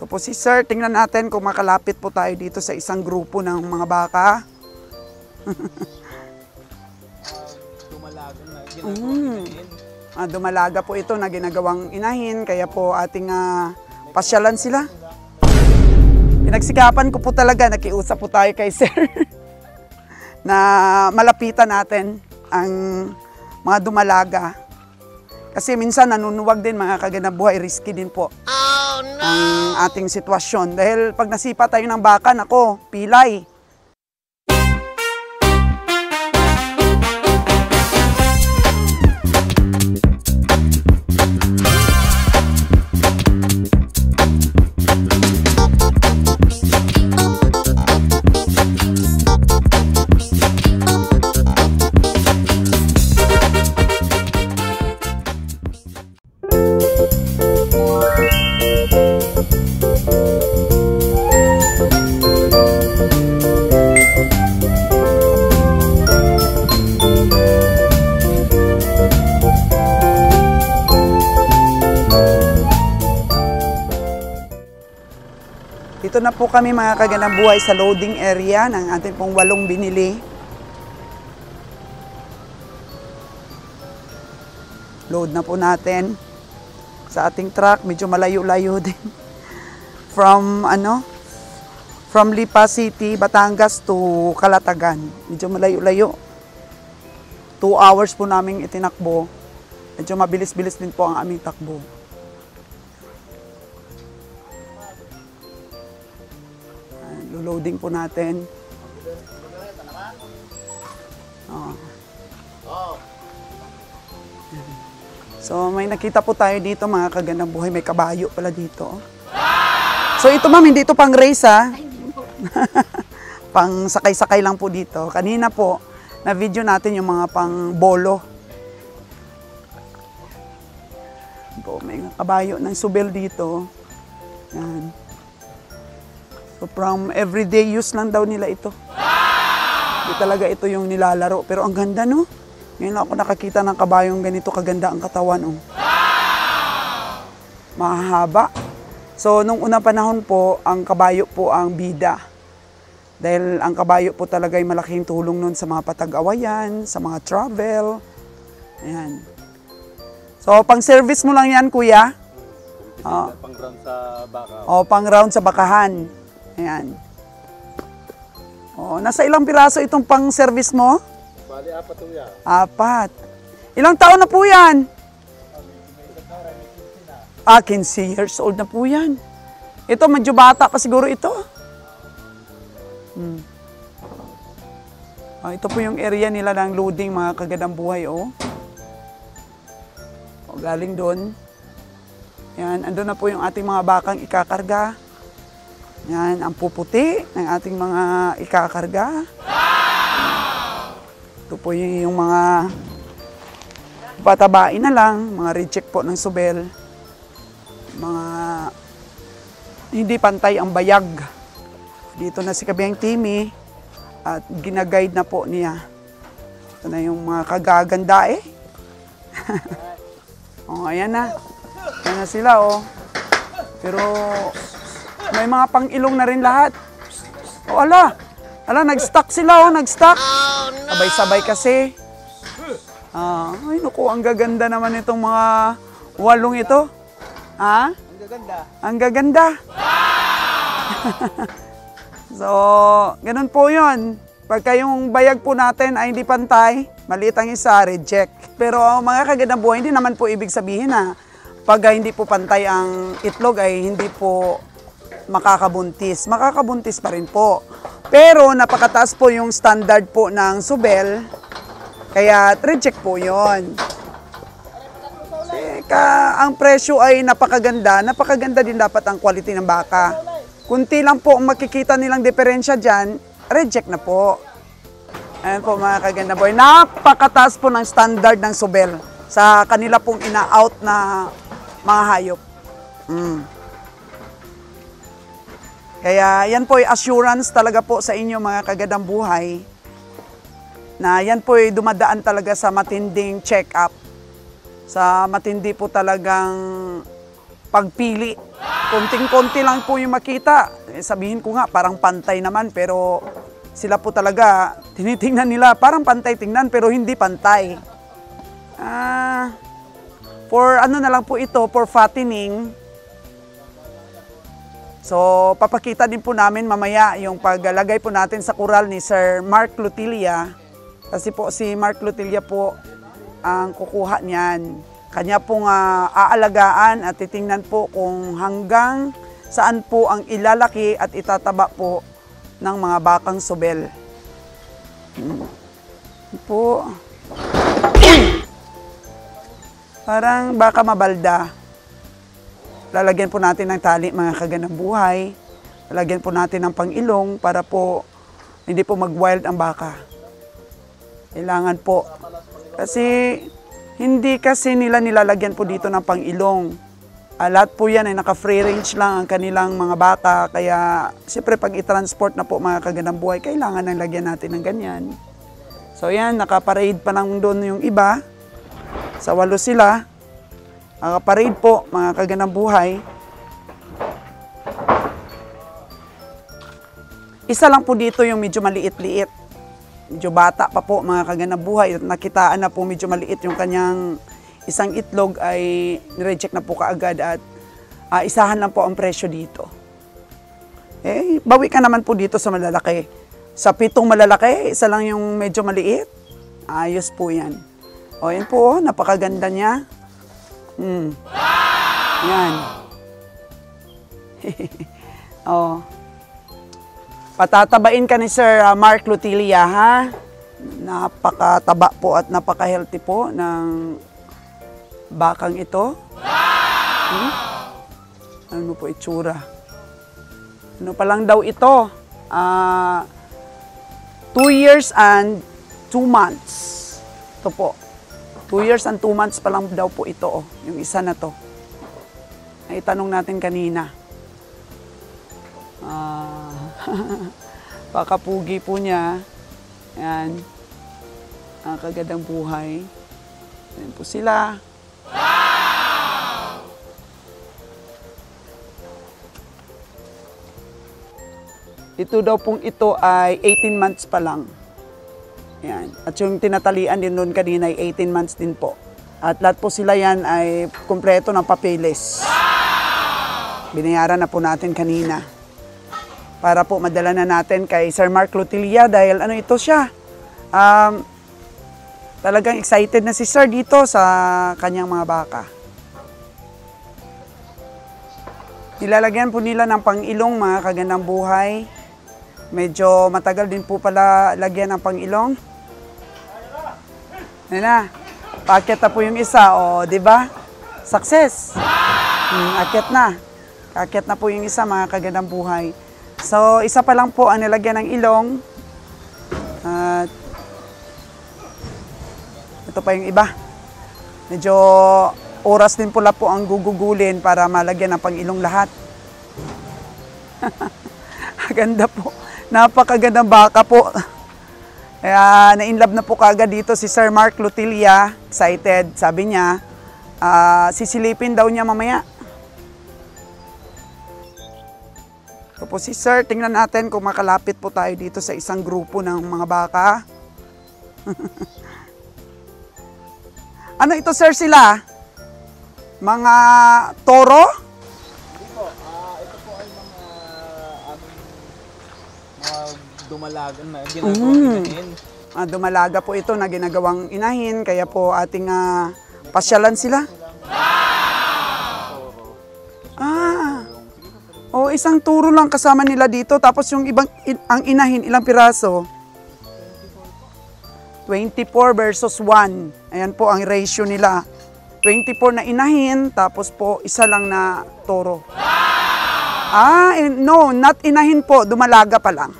Ito po si Sir, tingnan natin kung makalapit po tayo dito sa isang grupo ng mga baka. Dumalaga na ginagawang inahin. Dumalaga po ito na ginagawang inahin, kaya po ating pasyalan sila. Pinagsikapan ko po talaga, nakiusap po tayo kay Sir na malapitan natin ang mga dumalaga. Kasi minsan nanunuwag din mga kaganabuhay, risky din po ang ating sitwasyon. Dahil pag nasipa tayo ng baka, nako, pilay. Dito na po kami mga kaganabuhay sa loading area ng ating pong 8 binili. Load na po natin sa ating truck. Medyo malayo-layo din. From Lipa City, Batangas to Calatagan. Medyo malayo-layo. 2 hours po namin itinakbo. Medyo mabilis-bilis din po ang aming takbo. Loading po natin. So may nakita po tayo dito mga kaganabuhay, may kabayo pala dito. So ito ma'am, hindi ito pang race ha. Pang sakay-sakay lang po dito. Kanina po, na video natin yung mga pang bolo. Po, may kabayo ng subel dito. Yan. So from everyday use lang daw nila ito. Hindi talaga ito yung nilalaro. Pero ang ganda no? Ngayon ako nakakita ng kabayong ganito kaganda ang katawan. Oh. Mahaba. So nung unang panahon po, ang kabayo po ang bida. Dahil ang kabayo po talaga ay malaking tulong nun sa mga patag-awayan, sa mga travel. Ayan. So pang service mo lang yan kuya? Pang round sa baka. Pang round sa bakahan. Ayan. Nasa ilang piraso itong pang-service mo? Bali, 4 po yan. 4. Ilang taon na po yan? 15 years old na po yan. Ito, medyo bata pa siguro ito. Ito po yung area nila ng loading, mga kagandang buhay. Galing doon. Yan, andun na po yung ating mga bakang ikakarga. Yan, ang puputi ng ating mga ikakarga. Ito po yung mga patabain na lang, mga reject po ng subel. Mga hindi pantay ang bayag. Dito na si Kabiyang Timmy at ginaguide na po niya. Ito na yung mga kagaganda eh. Ayan na. Ayan na sila Pero may mga pang-ilong na rin lahat. Ala, nag-stock sila nag-stock. Sabay-sabay kasi. Ay, naku, ang gaganda naman itong mga 8 ito. Ha? Ang gaganda. Ang gaganda. So, ganun po yun. Pagka yung bayag po natin ay hindi pantay, maliit ang isa, reject. Pero mga kagandang buhay, hindi naman po ibig sabihin na pag hindi po pantay ang itlog ay hindi po makakabuntis. Makakabuntis pa rin po. Pero napakataas po yung standard po ng subel, kaya reject po yun. Ang presyo ay napakaganda din dapat ang quality ng baka. Kunti lang po ang makikita nilang diferensya dyan, reject na po. Ayan po mga kaganda boy, napakataas po ng standard ng subel sa kanila pong ina-out na mga hayop. Kaya yan po ay assurance talaga po sa inyo mga kagandang buhay na yan po ay dumadaan talaga sa matinding check-up, sa matindi po talagang pagpili konting-konti lang po yung makita. Sabihin ko nga, parang pantay naman, pero sila po talaga, tinitingnan nila, parang pantay tingnan, pero hindi pantay. For ano na lang po ito, for fattening. So, papakita din po namin mamaya yung paglalagay po natin sa kural ni Sir Mark Lutilla. Kasi po si Mark Lutilla po ang kukuha niyan. Kanya pong aalagaan at titingnan po kung hanggang saan po ang ilalaki at itataba po ng mga bakang sobel. Po. Parang baka mabalda. Lalagyan po natin ng tali mga kaganang buhay. Lalagyan po natin ng pang-ilong para po hindi po mag-wild ang baka. Kailangan po. Kasi hindi kasi nila nilalagyan po dito ng pang-ilong. Lahat po yan ay naka-free range lang ang kanilang mga baka. Kaya siyempre pag i-transport na po mga kaganang buhay, kailangan nang lagyan natin ng ganyan. So yan, nakaparade pa lang doon yung iba. Sa 8 sila. Nakaparade po mga kaganang buhay. Isa lang po dito yung medyo maliit-liit. Medyo bata pa po mga kaganang buhay at nakitaan na po medyo maliit yung kanyang isang itlog ay nire-check na po kaagad at isahan lang po ang presyo dito. Bawi ka naman po dito sa malalaki. Sa 7 malalaki, isa lang yung medyo maliit. Ayos po yan. O yan po, napakaganda niya. Yan. Oh. Patatabain ka ni Sir Mark Lutilla, ha? Napakataba po at napaka-healthy po ng bakang ito. Ano po itsura? Ano pa lang daw ito? 2 years and 2 months. Ito po. 2 years and 2 months pa lang daw po ito, yung isa na to. Ay tanong natin kanina. Pakapugi po niya. Ayan. Ang kagadang buhay. Ayan po sila. Wow! Ito daw pong ito ay 18 months pa lang. Ayan. At yung tinatalian din doon kanina ay 18 months din po. At lahat po sila yan ay kumpleto ng papeles. Wow! Binayaran na po natin kanina. Para po madala na natin kay Sir Mark Lutilla dahil ano ito siya. Talagang excited na si Sir dito sa kanyang mga baka. Nilalagyan po nila ng pang-ilong mga kagandang buhay. Medyo matagal din po pala lagyan ng pang-ilong. Ayan na. Paakyat na po yung isa, o, di ba? Success. Akyat na. Akyat na po yung isa mga kagandang buhay. So, isa pa lang po ang nilagyan ng ilong. At ito pa yung iba. Medyo oras din pula po ang gugugulin para malagyan ng pang-ilong lahat. Ganda po. Napakagandang baka po. Kaya na-inlove na po kagad dito si Sir Mark Lutilla. Excited. Sabi niya, sisilipin daw niya mamaya. So po si Sir, tingnan natin kung makalapit po tayo dito sa isang grupo ng mga baka. Ano ito, Sir, sila? Mga toro? Hindi po. Ito po ay mga dumalagan na ginagawang inahin. Dumalaga po ito na ginagawang inahin, kaya po ating pasyalan sila. Isang turo lang kasama nila dito, tapos yung ibang ang inahin, ilang piraso? 24 versus 1. Ayan po ang ratio nila. 24 na inahin, tapos po isa lang na toro. No, not inahin po, dumalaga pa lang.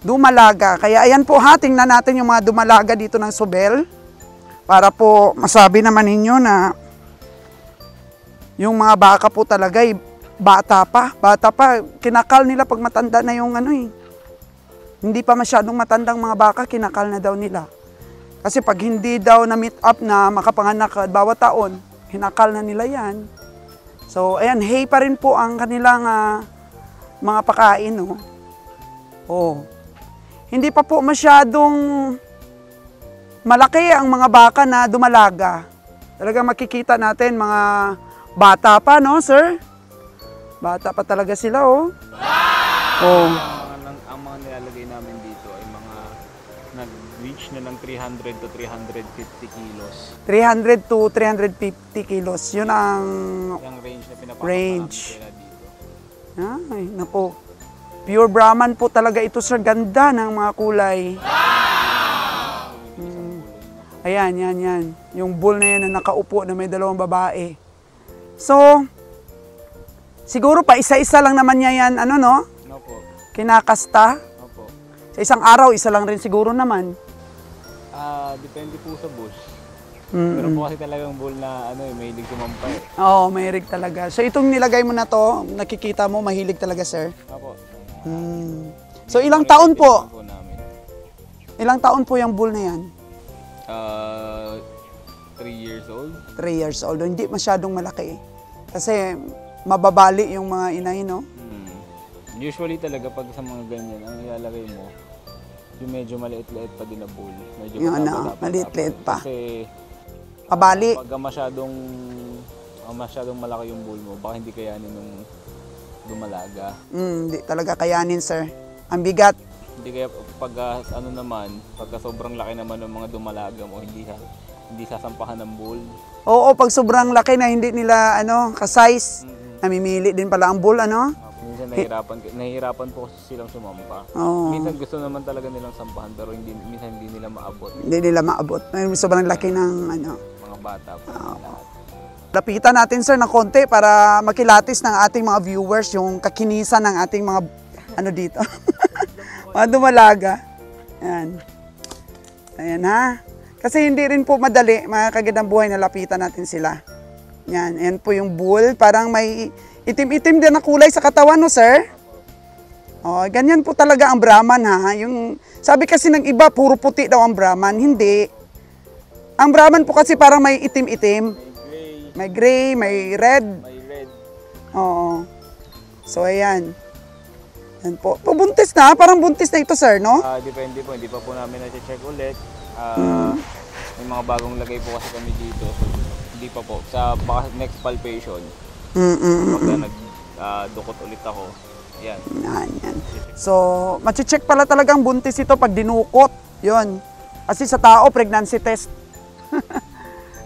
Dumalaga. Kaya ayan po, tingnan natin yung mga dumalaga dito ng Sobel. Para po masabi naman ninyo na yung mga baka po talaga bata pa, kinakal nila pag matanda na yung hindi pa masyadong matandang mga baka, kinakal na daw nila. Kasi pag hindi daw na meet up na makapanganak bawat taon, kinakal na nila yan. So, ayan, hay pa rin po ang kanilang mga pakain, no? Oh. Hindi pa po masyadong malaki ang mga baka na dumalaga. Talagang makikita natin mga bata pa, no, sir? Bata pa talaga sila, oh. Oh. Ang mga nilalagay namin dito ay mga nag-reach na ng 300 to 350 kilos. 300 to 350 kilos. Yun ang Yung range na pinapakain range. nila dito. Ay, napo. Pure Brahman po talaga ito, sir. Ganda ng mga kulay. Ayan, yan. Yung bull na yan na nakaupo na may dalawang babae. So, siguro pa isa-isa lang naman niya yan, ano no? Opo. Kinakasta. Opo. Sa isang araw, isa lang rin siguro naman. Depende po sa bush. Pero po kasi talagang bull na mahilig sumampay. Oo, mahilig talaga. So itong nilagay mo na to, nakikita mo, mahilig talaga, sir. Opo. So ilang taon po? Po namin. Ilang taon po yung bull na yan? 3 years old. 3 years old. Hindi masyadong malaki. Kasi mababali yung mga inay, no? Usually talaga pag sa mga ganyan, ang ilalagay mo, yung medyo maliit-liit pa din na bull. Medyo Yung maliit-liit pa. Kasi Pabali. pag masyadong malaki yung bull mo, baka hindi kayanin nung dumalaga. Hindi talaga kayanin, sir. Ang bigat. Hindi kaya pagka sobrang laki naman ng mga dumalaga mo, hindi sasampahan ng bull. Oo, pag sobrang laki na hindi nila ka-size, namimili din pala ang bull, ano? Minsan nahihirapan po silang sumampa. Oo. Minsan gusto naman talaga nilang sampahan pero minsan hindi nila maabot. Hindi nila maabot. Sobrang laki ng Mga bata po. Lahat. Lapitan natin, sir, ng konti para makilatis ng ating mga viewers yung kakinisan ng ating mga dito. Mga dumalaga. Ayan. Ayan, ha. Kasi hindi rin po madali, mga kagandang buhay, na lapitan natin sila. Yan. Ayan po yung bull. Parang may itim-itim din na kulay sa katawan, no, sir? Oh, ganyan po talaga ang Brahman, ha. Yung, sabi kasi ng iba, puro puti daw ang Brahman. Hindi. Ang Brahman po kasi parang may itim-itim. May gray, may red. May red. Oo. So, ayan. Yan po. Buntis na. Parang buntis na ito, sir, no? Depende po. Hindi pa po namin na-check ulit. May mga bagong lagay po kasi kami dito. So, hindi pa po. Sa next palpation, pagka nagdukot ulit ako, yan. Yan. So, machi-check pala talagang buntis ito pag dinukot. Yun. Kasi sa tao, pregnancy test.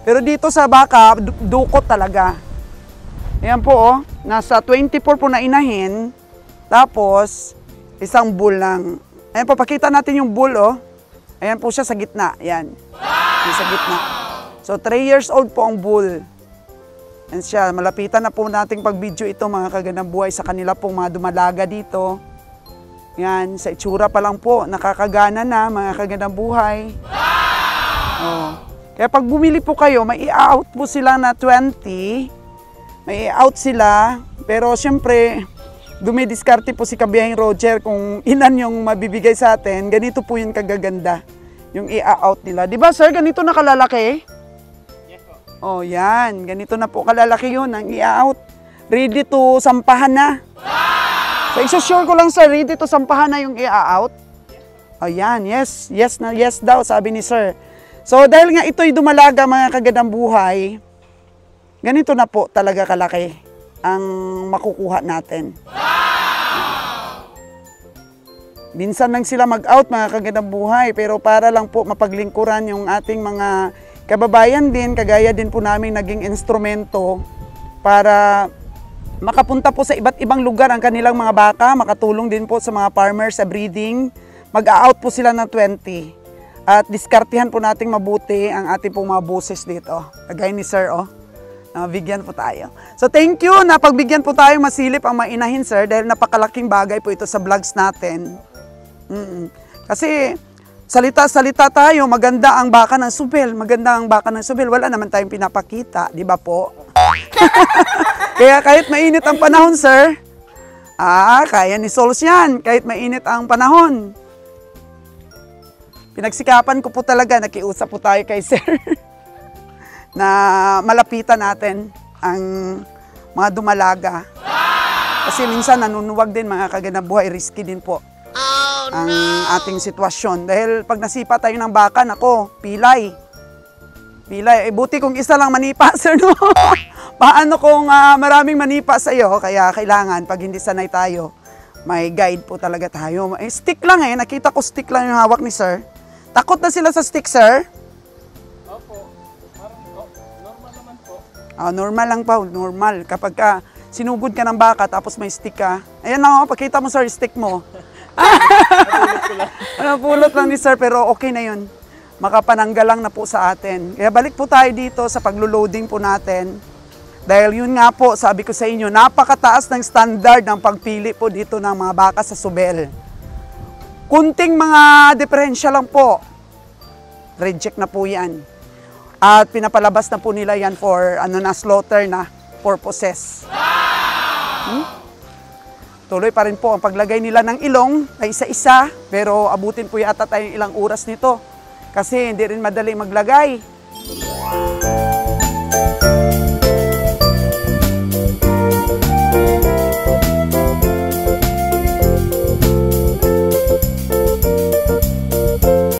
Pero dito sa baka, dukot talaga. Ayan po, oh. Nasa 24 po na inahin. Tapos, isang bull lang. Ayan po, pakita natin yung bull, oh. Ayan po siya sa gitna. Ayan. Yung sa gitna. So, 3 years old po ang bull. Ayan siya. Malapitan na po nating pag-video ito, mga kagandang buhay, sa kanila pong mga dumalaga dito. Ayan, sa itsura pa lang po, nakakagana na, mga kagandang buhay. Oh. Kaya pag bumili po kayo, may i-out po sila na 20. May i-out sila. Pero siyempre, dumidiskarte po si Kabiyahing Roger kung ilan yung mabibigay sa atin. Ganito po yung kagaganda. Yung i-out nila. Di ba, sir? Ganito na kalalaki? Yes po. Oh, yan. Ganito na po kalalaki yun ang i-out. Ready to sampahan na. So, isusure ko lang, sir, ready to sampahan na yung i-out. Oh, yan. Yes. Yes na yes daw, sabi ni sir. So, dahil nga ito'y dumalaga, mga kagandang buhay, ganito na po talaga kalaki ang makukuha natin. Minsan lang sila mag-out, mga kagandang buhay, pero para lang po mapaglingkuran yung ating mga kababayan din, kagaya din po namin naging instrumento para makapunta po sa iba't ibang lugar ang kanilang mga baka, makatulong din po sa mga farmers sa breeding. Mag-out po sila ng 20. At diskartihan po nating mabuti ang ating pong mga boses dito. Kagaya ni sir, oh. Bigyan po tayo. So thank you na pagbigyan po tayo masilip ang mainahin, sir, dahil napakalaking bagay po ito sa vlogs natin. Kasi salita-salita tayo, maganda ang baka ng subel, maganda ang baka ng subel. Wala naman tayong pinapakita, di ba po? Kaya kahit mainit ang panahon, sir, kaya ni Sols yan, kahit mainit ang panahon. Pinagsikapan ko po talaga, nakiusap po tayo kay sir na malapitan natin ang mga dumalaga. Kasi minsan nanunuwag din mga kaganang buhay, risky din po ang ating sitwasyon. Dahil pag nasipa tayo ng baka, nako, pilay. Pilay. Buti kung isa lang manipa, sir, no? Paano kung maraming manipa sa iyo? Kaya kailangan, pag hindi sanay tayo, may guide po talaga tayo. Stick lang nakita ko stick lang yung hawak ni sir. Takot na sila sa stick, sir? Opo, parang normal naman po. Normal lang pa, normal. Kapag sinugod ka ng baka tapos may stick ka. Ayan na, pakita mo sir, stick mo. Napulot lang ni sir, pero okay na yun. Makapananggal lang na po sa atin. Kaya balik po tayo dito sa paglo-loading po natin. Dahil yun nga po, sabi ko sa inyo, napakataas ng standard ng pagpili po dito ng mga baka sa Subel. Kunting mga diferensya lang po. Reject na po yan. At pinapalabas na po nila yan for slaughter na purposes. Tuloy pa rin po ang paglagay nila ng ilong ay isa-isa, pero abutin po yata tayong ilang oras nito. Kasi hindi rin madali maglagay.